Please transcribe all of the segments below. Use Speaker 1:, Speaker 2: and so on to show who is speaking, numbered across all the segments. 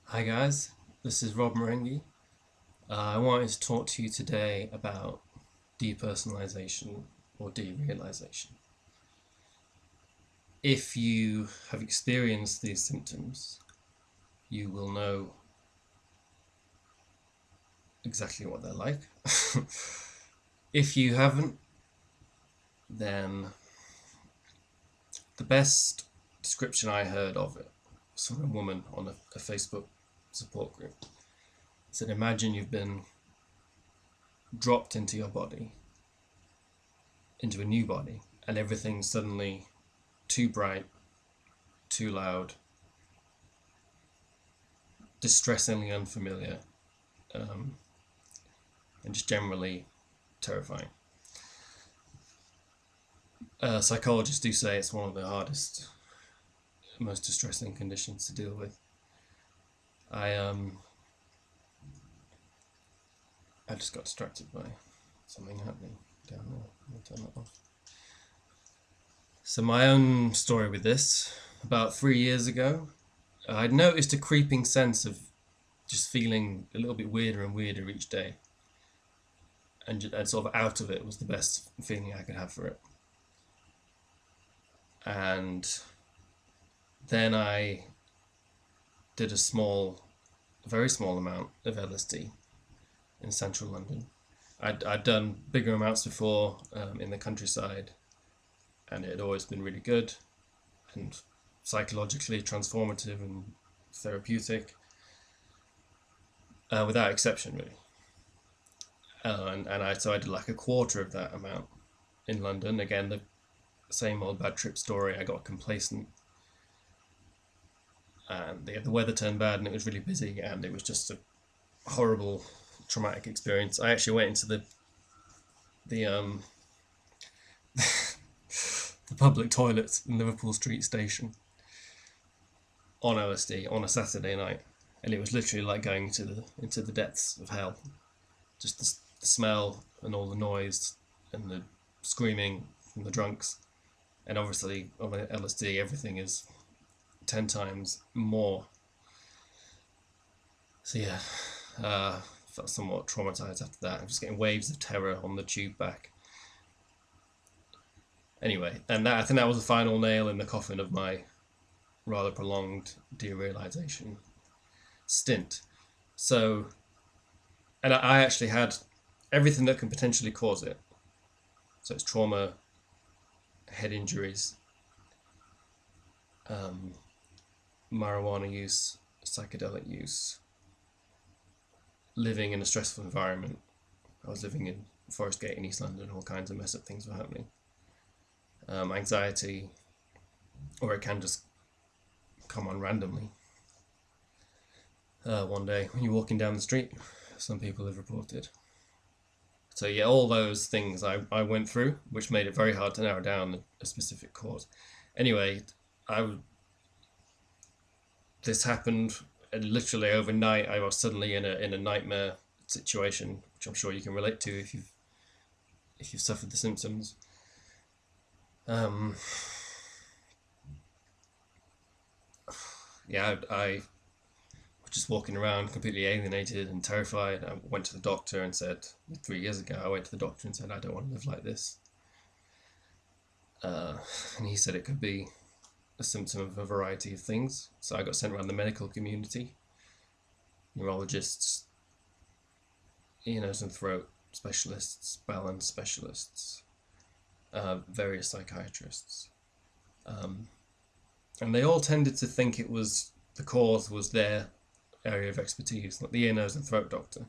Speaker 1: Hi guys, this is Rob Marenghi. I wanted to talk to you today about depersonalization or derealisation. If you have experienced these symptoms, you will know exactly what they're like. If you haven't, then the best description I heard of it was from a woman on a Facebook support group. It said, imagine you've been dropped into your body, into a new body, and everything's suddenly too bright, too loud, distressingly unfamiliar, um, and just generally terrifying. Psychologists do say it's one of the hardest, most distressing conditions to deal with. I just got distracted by something happening down there. I'll turn that off. So my own story with this, about 3 years ago, I'd noticed a creeping sense of just feeling a little bit weirder and weirder each day. And sort of out of it was the best feeling I could have for it. And then I did a very small amount of LSD in central London. I'd done bigger amounts before in the countryside, and it had always been really good and psychologically transformative and therapeutic, without exception, really. So I did like a quarter of that amount in London. Again, the same old bad trip story. I got complacent, and the weather turned bad, and it was really busy, and it was just a horrible, traumatic experience. I actually went into the the public toilets in Liverpool Street Station on LSD on a Saturday night, and it was literally like going into the depths of hell. Just the smell and all the noise and the screaming from the drunks, and obviously on LSD everything is 10 times more. So yeah, felt somewhat traumatized after that. I'm just getting waves of terror on the tube back. Anyway, and I think that was the final nail in the coffin of my rather prolonged derealisation stint. So, and I actually had everything that can potentially cause it. So it's trauma, head injuries, marijuana use, psychedelic use, living in a stressful environment. I was living in Forest Gate in East London, all kinds of messed up things were happening. Anxiety, or it can just come on randomly. One day when you're walking down the street, some people have reported. So yeah, all those things I went through, which made it very hard to narrow down a specific cause. Anyway, this happened literally overnight. I was suddenly in a nightmare situation, which I'm sure you can relate to if you've suffered the symptoms. Yeah, I was just walking around completely alienated and terrified. I went to the doctor and said, 3 years ago, I went to the doctor and said, I don't want to live like this. And he said it could be a symptom of a variety of things. So I got sent around the medical community, neurologists, ear, nose and throat specialists, balance specialists, various psychiatrists. And they all tended to think the cause was their area of expertise, like the ear, nose and throat doctor,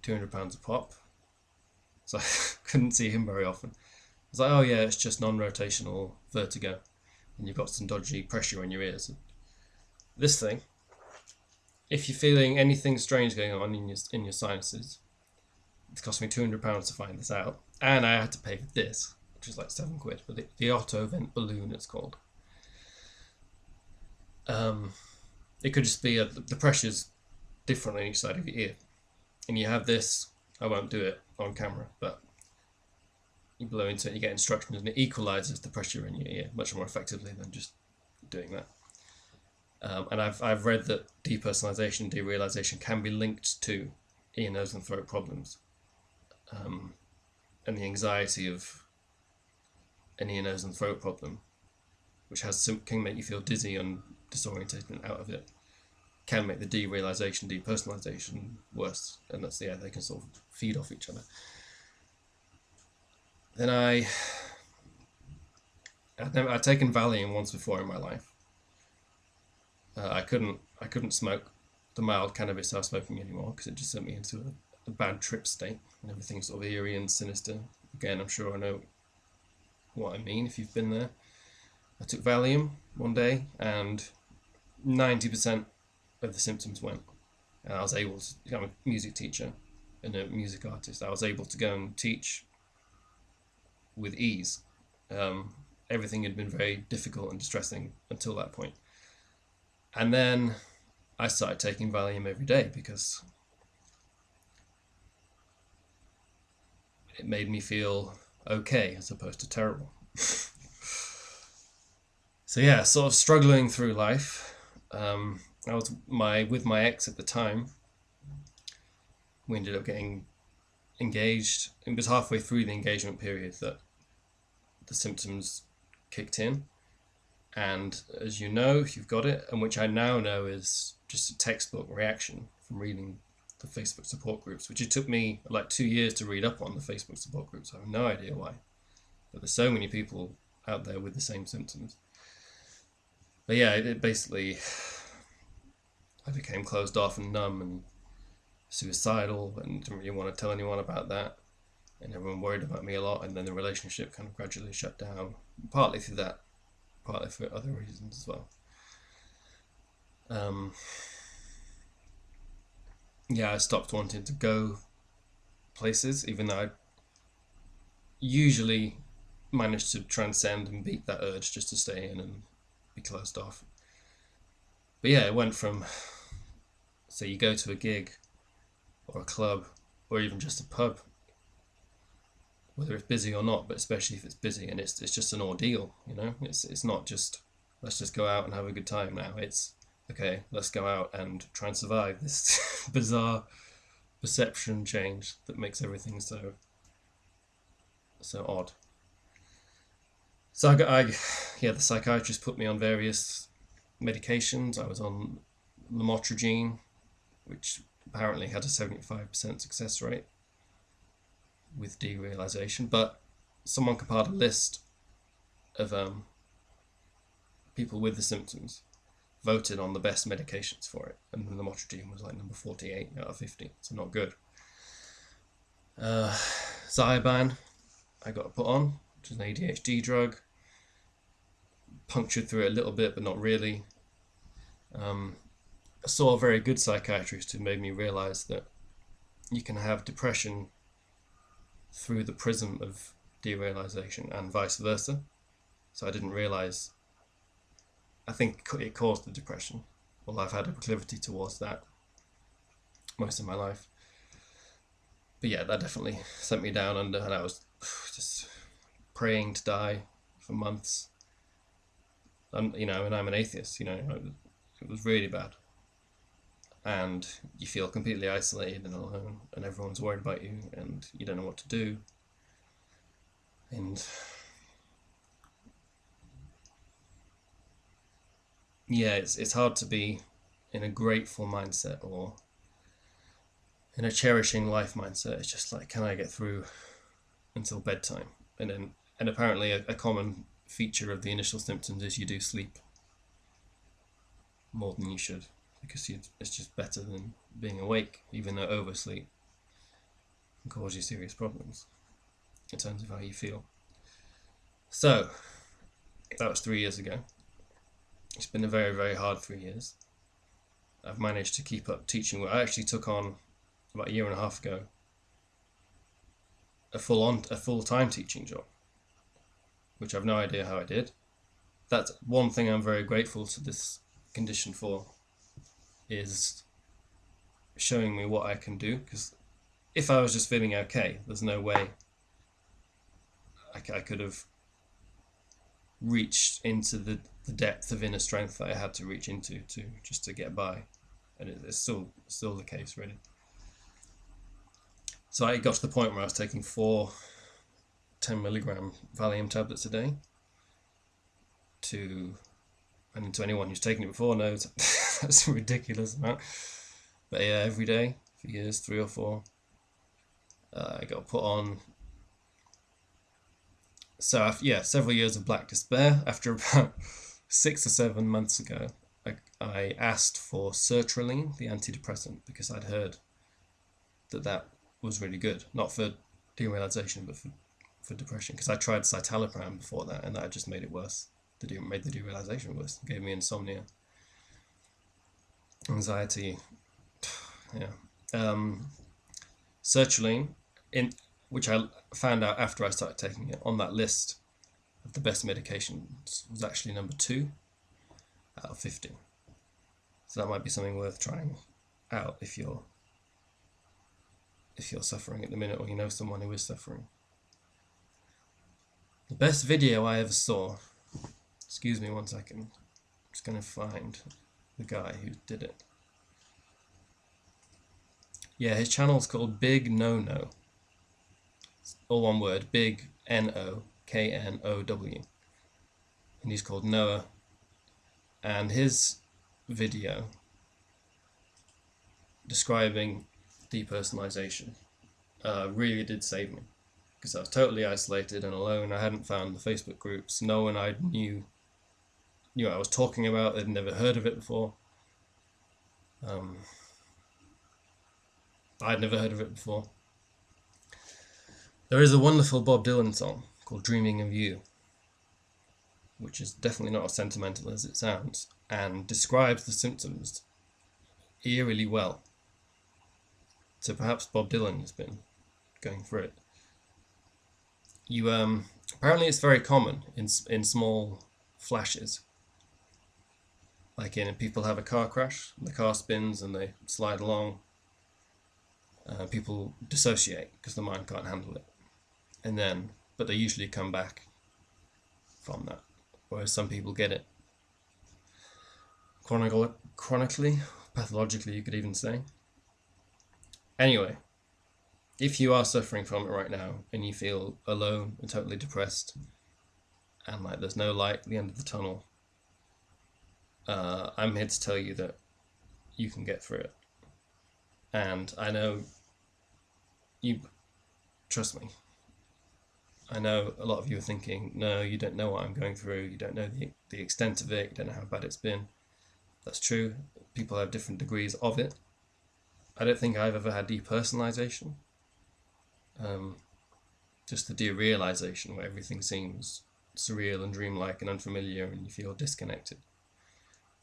Speaker 1: £200 a pop. So I couldn't see him very often. It's like, oh yeah, it's just non-rotational vertigo, and you've got some dodgy pressure in your ears. This thing, if you're feeling anything strange going on in your sinuses, it cost me £200 to find this out, and I had to pay for this, which is like £7, but the auto vent balloon it's called. It could just be the pressure's different on each side of your ear, and you have this. I won't do it on camera, but you blow into it, you get instructions, and it equalizes the pressure in your ear much more effectively than just doing that. And I've read that depersonalization and derealisation can be linked to ear, nose, and throat problems, and the anxiety of an ear, nose, and throat problem, which can make you feel dizzy and disorientated and out of it, can make the derealisation, depersonalization worse, and they can sort of feed off each other. Then I'd taken Valium once before in my life. I couldn't smoke the mild cannabis I was smoking anymore because it just sent me into a bad trip state, and everything sort of eerie and sinister. Again, I'm sure I know what I mean if you've been there. I took Valium one day and 90% of the symptoms went. And I was able to, I'm a music teacher and a music artist, I was able to go and teach with ease. Everything had been very difficult and distressing until that point. And then I started taking Valium every day because it made me feel okay as opposed to terrible. So yeah, sort of struggling through life. I was with my ex at the time. We ended up getting engaged. It was halfway through the engagement period that the symptoms kicked in. And as you know, if you've got it, and which I now know is just a textbook reaction from reading the Facebook support groups, which it took me like 2 years to read up on the Facebook support groups. I have no idea why. But there's so many people out there with the same symptoms. But yeah, it basically, I became closed off and numb and suicidal and didn't really want to tell anyone about that. And everyone worried about me a lot, and then the relationship kind of gradually shut down, partly through that, partly for other reasons as well. Yeah, I stopped wanting to go places, even though I usually managed to transcend and beat that urge just to stay in and be closed off. But yeah, it went from, say you go to a gig or a club or even just a pub, whether it's busy or not, but especially if it's busy and it's just an ordeal, you know. It's not just let's just go out and have a good time now. It's okay, let's go out and try and survive this bizarre perception change that makes everything so odd. So the psychiatrist put me on various medications. I was on lamotrigine, which apparently had a 75% success rate with derealisation, but someone compiled a list of people with the symptoms, voted on the best medications for it, and the lamotrigine was like number 48 out of 50, so not good. Zyban I got put on, which is an ADHD drug. Punctured through it a little bit, but not really. I saw a very good psychiatrist who made me realise that you can have depression through the prism of derealisation and vice versa. So I didn't realise, I think it caused the depression. Well, I've had a proclivity towards that most of my life. But yeah, that definitely sent me down under, and I was just praying to die for months. And I'm an atheist, it was really bad. And you feel completely isolated and alone, and everyone's worried about you, and you don't know what to do. And yeah, it's hard to be in a grateful mindset or in a cherishing life mindset. It's just like, can I get through until bedtime? And apparently a common feature of the initial symptoms is you do sleep more than you should, because it's just better than being awake, even though oversleep can cause you serious problems in terms of how you feel. So that was 3 years ago. It's been a very, very hard 3 years. I've managed to keep up teaching. I actually took on, about a year and a half ago, a full-time teaching job, which I've no idea how I did. That's one thing I'm very grateful to this condition for, is showing me what I can do, because if I was just feeling okay, there's no way I could have reach into the depth of inner strength that I had to reach into just to get by, and it's still the case really. So I got to the point where I was taking 4 10 mg Valium tablets a day. And to anyone who's taken it before knows that's a ridiculous amount. But yeah, every day for years, 3 or 4. I got put on. So after, several years of black despair, after about 6 or 7 months ago, I asked for sertraline, the antidepressant, because I'd heard that was really good, not for derealisation, but for depression. Because I tried citalopram before that, and that just made it worse. Made the derealisation worse. It gave me insomnia, anxiety. Yeah. Sertraline, which I found out after I started taking it, on that list of the best medications was actually number 2 out of 50. So that might be something worth trying out if you're suffering at the minute, or you know someone who is suffering. The best video I ever saw. Excuse me 1 second. I'm just going to find the guy who did it. Yeah, his channel's called Big No No. All one word, Big Noknow. And he's called Noah. And his video describing depersonalization really did save me. Because I was totally isolated and alone. I hadn't found the Facebook groups. No one I knew what I was talking about. They'd never heard of it before. I'd never heard of it before. There is a wonderful Bob Dylan song called Dreaming of You, which is definitely not as sentimental as it sounds, and describes the symptoms eerily well. So perhaps Bob Dylan has been going through it. You apparently it's very common in small flashes. Like people have a car crash, the car spins and they slide along. People dissociate because the mind can't handle it, but they usually come back from that. Whereas some people get it chronically, pathologically, you could even say. Anyway, if you are suffering from it right now and you feel alone and totally depressed and like there's no light at the end of the tunnel, I'm here to tell you that you can get through it. And I know you, trust me, I know a lot of you are thinking, no, you don't know what I'm going through, you don't know the extent of it, you don't know how bad it's been. That's true. People have different degrees of it. I don't think I've ever had depersonalization. Just the derealisation, where everything seems surreal and dreamlike and unfamiliar and you feel disconnected.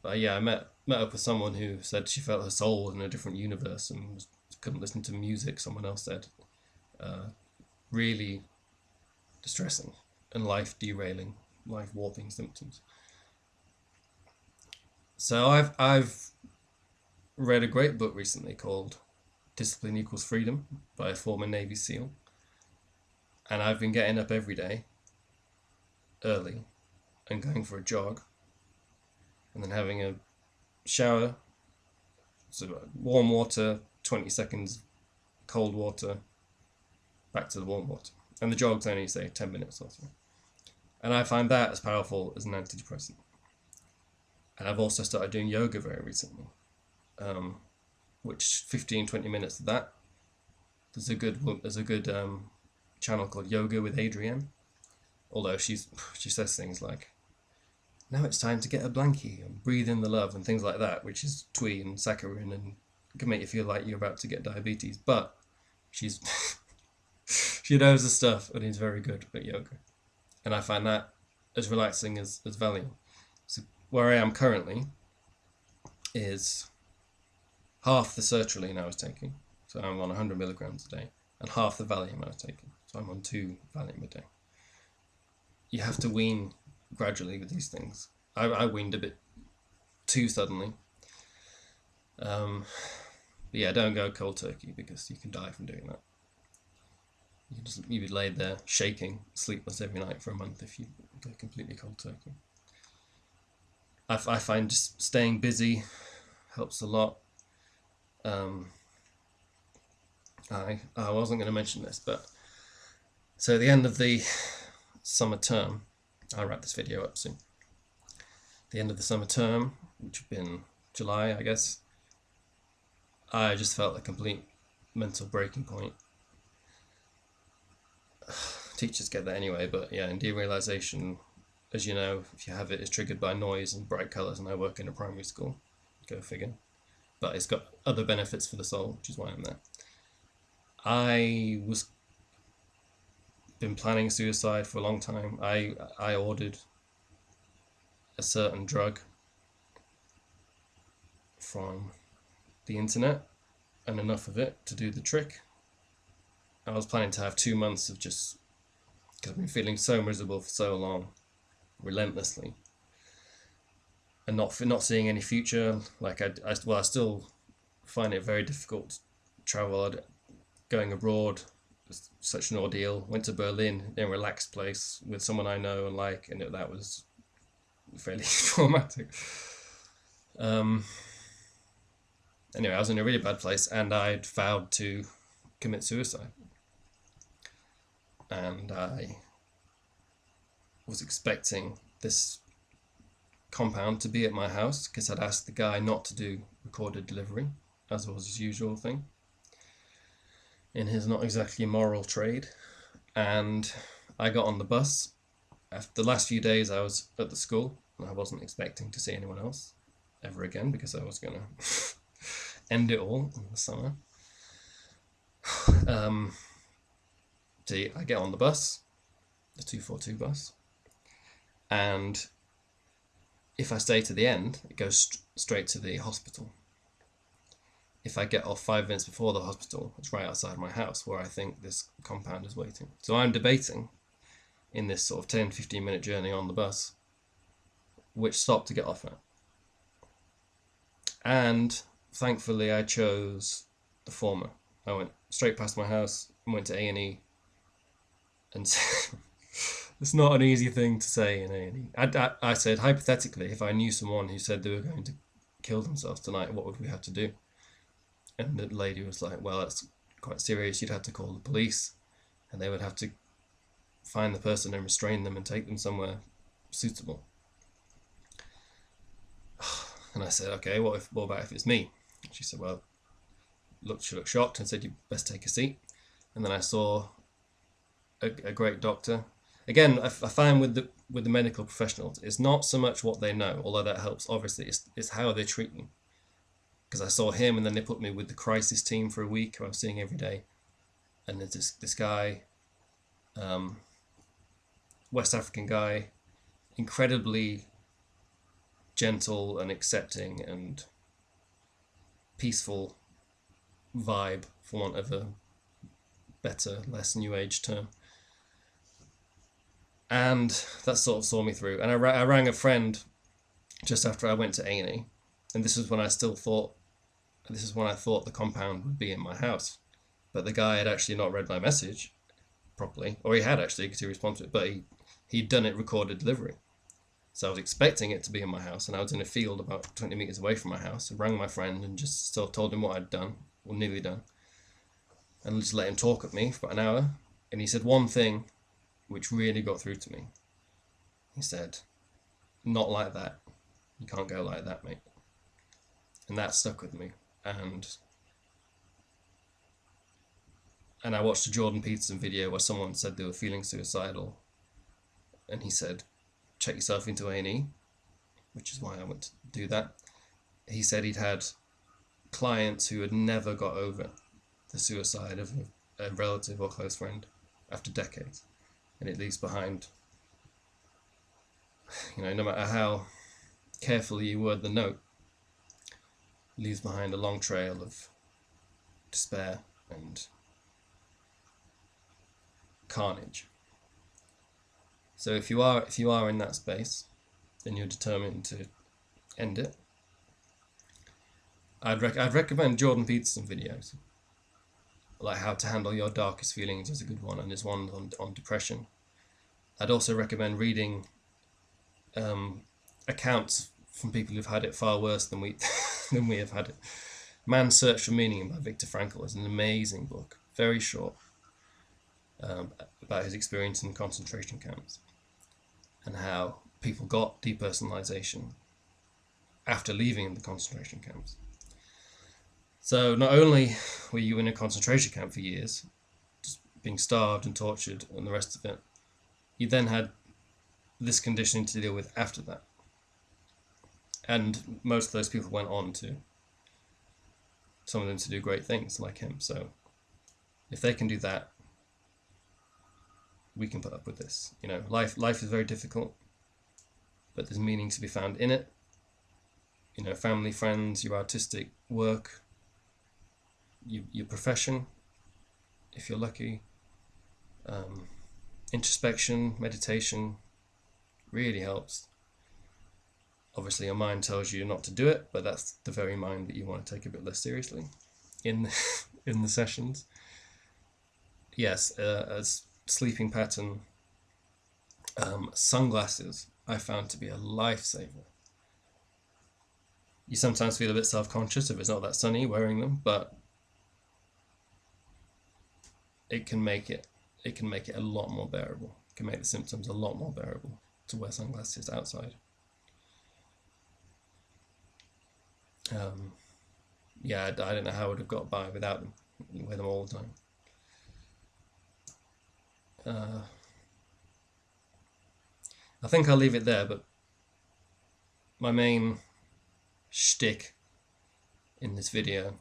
Speaker 1: But yeah, I met up with someone who said she felt her soul in a different universe and couldn't listen to music, someone else said. Really distressing and life derailing, life warping symptoms. So I've read a great book recently called Discipline Equals Freedom by a former Navy SEAL. And I've been getting up every day early and going for a jog and then having a shower, so warm water, 20 seconds, cold water, back to the warm water. And the jog's only, say, 10 minutes or so. And I find that as powerful as an antidepressant. And I've also started doing yoga very recently, which 15-20 minutes of that. There's a good channel called Yoga with Adrienne, although she says things like, now it's time to get a blankie and breathe in the love and things like that, which is twee and saccharine and can make you feel like you're about to get diabetes. But she's she knows the stuff and is very good at yoga, and I find that as relaxing as Valium. So where I am currently is half the sertraline I was taking, so I'm on 100 milligrams a day, and half the Valium I was taking, so I'm on 2 Valium a day. You have to wean gradually with these things. I weaned a bit too suddenly. But yeah, don't go cold turkey because you can die from doing that. You would lay there shaking, sleepless every night for a month if you go completely cold turkey. I find just staying busy helps a lot. I wasn't going to mention this, but so at the end of the summer term, I'll wrap this video up soon. The end of the summer term, which had been July, I guess, I just felt a complete mental breaking point. Teachers get that anyway, but yeah, in derealisation, as you know, if you have it, it's triggered by noise and bright colours, and I work in a primary school. Go figure. But it's got other benefits for the soul, which is why I'm there. I was been planning suicide for a long time. I ordered a certain drug from the internet, and enough of it to do the trick. I was planning to have 2 months of just, because I've been feeling so miserable for so long, relentlessly, and not seeing any future. Like I still find it very difficult to travel. Going abroad was such an ordeal. Went to Berlin in a relaxed place with someone I know and like, and that was fairly traumatic. Anyway, I was in a really bad place, and I'd vowed to commit suicide. And I was expecting this compound to be at my house, because I'd asked the guy not to do recorded delivery, as was his usual thing in his not exactly moral trade. And I got on the bus. After the last few days I was at the school, and I wasn't expecting to see anyone else ever again, because I was going to end it all in the summer. So I get on the bus, the 242 bus, and if I stay to the end, it goes straight to the hospital. If I get off 5 minutes before the hospital, it's right outside my house where I think this compound is waiting. So I'm debating in this sort of 10-15 minute journey on the bus which stop to get off at. And thankfully I chose the former. I went straight past my house and went to A&E, and it's not an easy thing to say in A&E. I said, hypothetically, if I knew someone who said they were going to kill themselves tonight, what would we have to do? And the lady was like, well, that's quite serious. You'd have to call the police, and they would have to find the person and restrain them and take them somewhere suitable. And I said, okay, what about if it's me? She said, well, she looked shocked and said, you best take a seat. And then I saw a great doctor. Again, I find with the medical professionals, it's not so much what they know, although that helps, obviously, it's how they treat you. Because I saw him, and then they put me with the crisis team for a week, who I was seeing every day. And there's this guy, West African guy, incredibly gentle and accepting and peaceful vibe, for want of a better, less new age term. And that sort of saw me through. And I rang a friend just after I went to A&E, and this is when I thought the compound would be in my house. But the guy had actually not read my message properly, or he had actually, because he responded to it, but he'd done it recorded delivery. So I was expecting it to be in my house, and I was in a field about 20 meters away from my house. I rang my friend and just sort of told him what I'd done, or nearly done, and just let him talk at me for about an hour. And he said one thing which really got through to me. He said, not like that. You can't go like that, mate. And that stuck with me. And I watched a Jordan Peterson video where someone said they were feeling suicidal, and he said, check yourself into A&E, which is why I went to do that. He said he'd had clients who had never got over the suicide of a relative or close friend after decades, and it leaves behind, no matter how carefully you word the note, it leaves behind a long trail of despair and carnage. So if you are in that space, and you're determined to end it, I'd recommend Jordan Peterson videos. like How to Handle Your Darkest Feelings is a good one, and there's one on depression. I'd also recommend reading accounts from people who've had it far worse than we than we have had it. Man's Search for Meaning by Viktor Frankl is an amazing book, very short, about his experience in concentration camps and how people got depersonalization after leaving the concentration camps. So not only were you in a concentration camp for years, just being starved and tortured and the rest of it, you then had this conditioning to deal with after that. And most of those people went on to, some of them to do great things like him. So if they can do that, we can put up with this. You know, life is very difficult, but there's meaning to be found in it. You know, family, friends, your artistic work, your profession, if you're lucky, introspection, meditation really helps. Obviously your mind tells you not to do it, but that's the very mind that you want to take a bit less seriously in the sessions. Yes, as sleeping pattern, sunglasses I found to be a lifesaver. You sometimes feel a bit self-conscious if it's not that sunny wearing them, but it can make it a lot more bearable. It can make the symptoms a lot more bearable to wear sunglasses outside. Yeah, I don't know how I would have got by without them. You wear them all the time. I think I'll leave it there, but my main shtick in this video,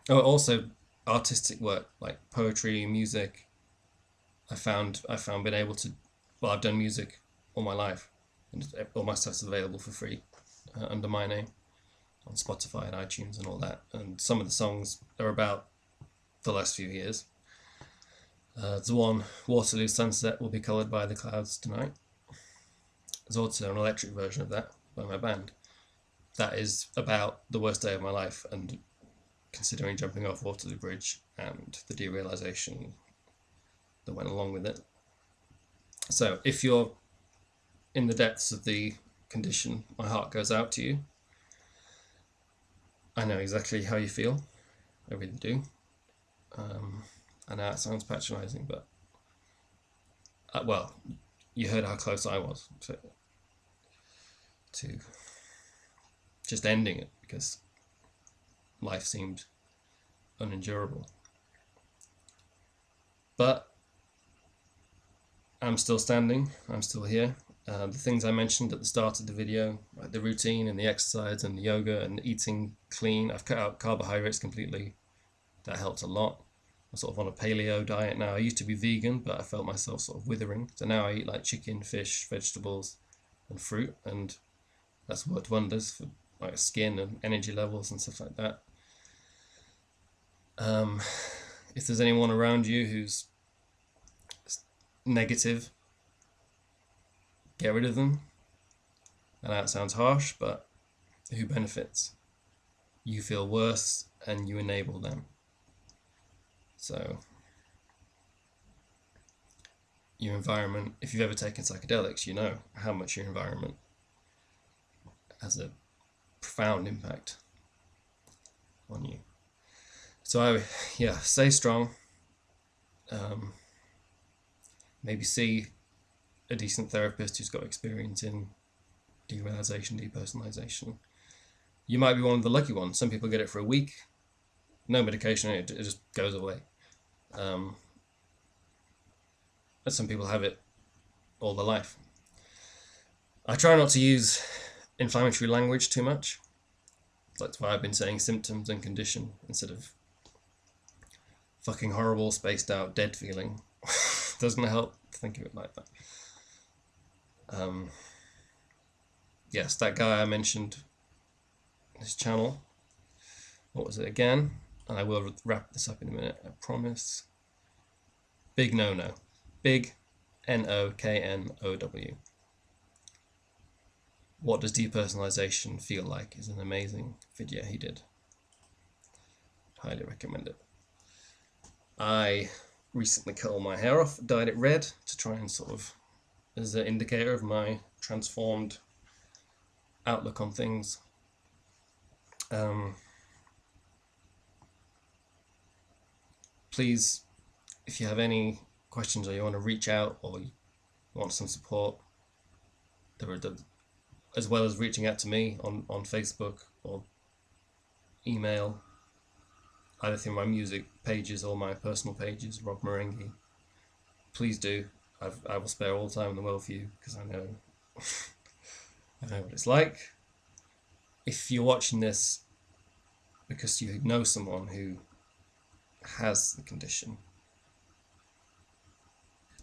Speaker 1: also artistic work like poetry, music. I found being able to, well, I've done music all my life, and all my stuff's available for free under my name on Spotify and iTunes and all that. And some of the songs are about the last few years. There's one, Waterloo Sunset Will Be Coloured by the Clouds Tonight. There's also an electric version of that by my band. That is about the worst day of my life, and considering jumping off Waterloo Bridge and the derealisation that went along with it. So if you're in the depths of the condition, my heart goes out to you. I know exactly how you feel. I really do. I know it sounds patronising, but well, you heard how close I was to just ending it because life seemed unendurable. But I'm still standing, I'm still here. The things I mentioned at the start of the video, like the routine and the exercise and the yoga and eating clean, I've cut out carbohydrates completely. That helped a lot. I'm sort of on a paleo diet now. I used to be vegan, but I felt myself sort of withering. So now I eat like chicken, fish, vegetables and fruit, and that's worked wonders for like skin and energy levels and stuff like that. If there's anyone around you who's negative, get rid of them. And that sounds harsh, but who benefits? You feel worse and you enable them. So your environment, if you've ever taken psychedelics, you know how much your environment has a profound impact on you. So stay strong. Maybe see a decent therapist who's got experience in derealisation, depersonalization. You might be one of the lucky ones. Some people get it for a week, no medication, it just goes away. And some people have it all their life. I try not to use inflammatory language too much. That's why I've been saying symptoms and condition instead of fucking horrible, spaced out, dead feeling. Doesn't help to think of it like that. Yes, that guy I mentioned, his channel, what was it again? And I will wrap this up in a minute, I promise. Big No-No. Big N-O-K-N-O-W. What does depersonalization feel like is an amazing video he did. Highly recommend it. I recently cut all my hair off, dyed it red to try and sort of as an indicator of my transformed outlook on things. Please, if you have any questions or you want to reach out or you want some support, as well as reaching out to me on Facebook or email, either through my music pages or my personal pages, Rob Marenghi. Please do. I will spare all the time in the world for you because I know I know what it's like. If you're watching this because you know someone who has the condition,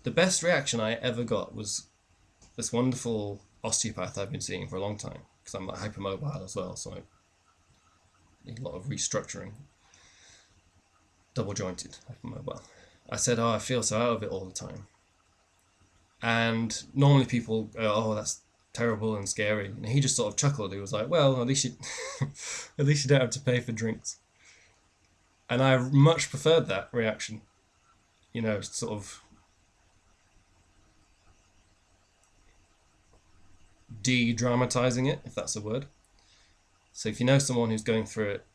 Speaker 1: the best reaction I ever got was this wonderful osteopath I've been seeing for a long time because I'm hypermobile as well, so I need a lot of restructuring. Double jointed hypermobile. I said, I feel so out of it all the time. And normally people go, oh, that's terrible and scary. And he just sort of chuckled. He was like, well, at least you at least you don't have to pay for drinks. And I much preferred that reaction. Sort of de-dramatizing it, if that's a word. So if you know someone who's going through it,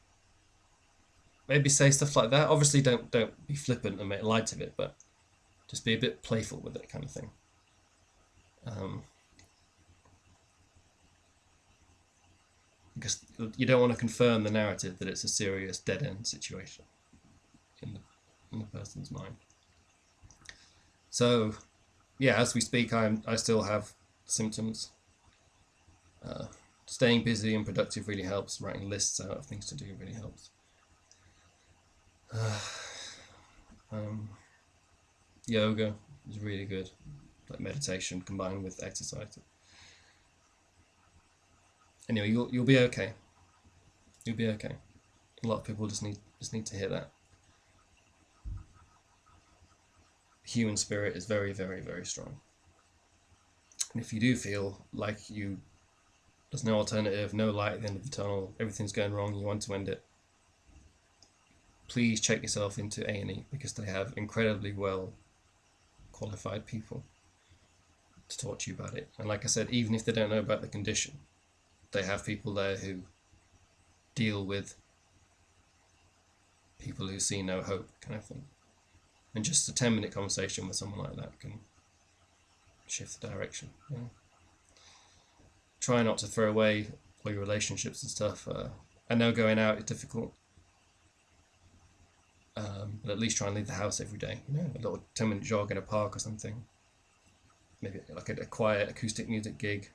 Speaker 1: maybe say stuff like that. Obviously don't be flippant and make light of it, but just be a bit playful with it, kind of thing. Because you don't want to confirm the narrative that it's a serious dead-end situation in the person's mind. So, yeah, as we speak, I still have symptoms. Staying busy and productive really helps. Writing lists out of things to do really helps. Yoga is really good, like meditation combined with exercise. Anyway, you'll be okay. You'll be okay. A lot of people just need to hear that. The human spirit is very, very, very strong. And if you do feel like there's no alternative, no light at the end of the tunnel, everything's going wrong, you want to end it, please check yourself into A&E because they have incredibly well qualified people to talk to you about it. And like I said, even if they don't know about the condition, they have people there who deal with people who see no hope, kind of thing. And just a 10-minute conversation with someone like that can shift the direction. Try not to throw away all your relationships and stuff. I know going out is difficult, but at least try and leave the house every day. A little 10-minute jog in a park or something. Maybe like a quiet acoustic music gig.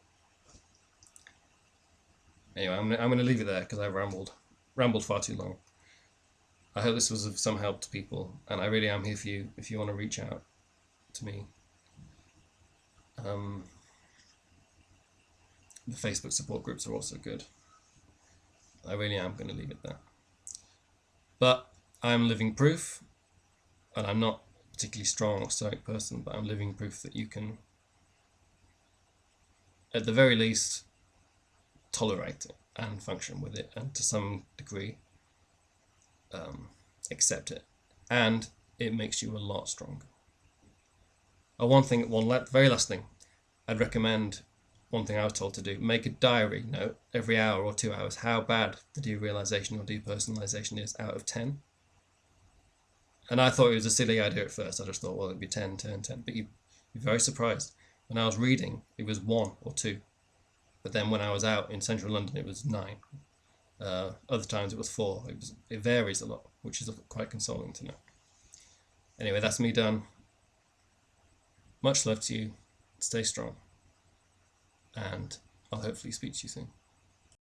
Speaker 1: Anyway, I'm going to leave it there because I rambled far too long. I hope this was of some help to people, and I really am here for you if you want to reach out to me. The Facebook support groups are also good. I really am going to leave it there. But I'm living proof, and I'm not a particularly strong or stoic person, but I'm living proof that you can, at the very least, tolerate it and function with it, and to some degree accept it, and it makes you a lot stronger. Very last thing, I'd recommend, one thing I was told to do, make a diary note every hour or 2 hours how bad the derealisation or depersonalization is out of 10. And I thought it was a silly idea at first. I just thought, well, it'd be 10, 10, 10. But you'd be very surprised. When I was reading, it was 1 or 2. But then when I was out in central London, it was 9. Other times it was 4. It varies a lot, which is quite consoling to know. Anyway, that's me done. Much love to you. Stay strong. And I'll hopefully speak to you soon.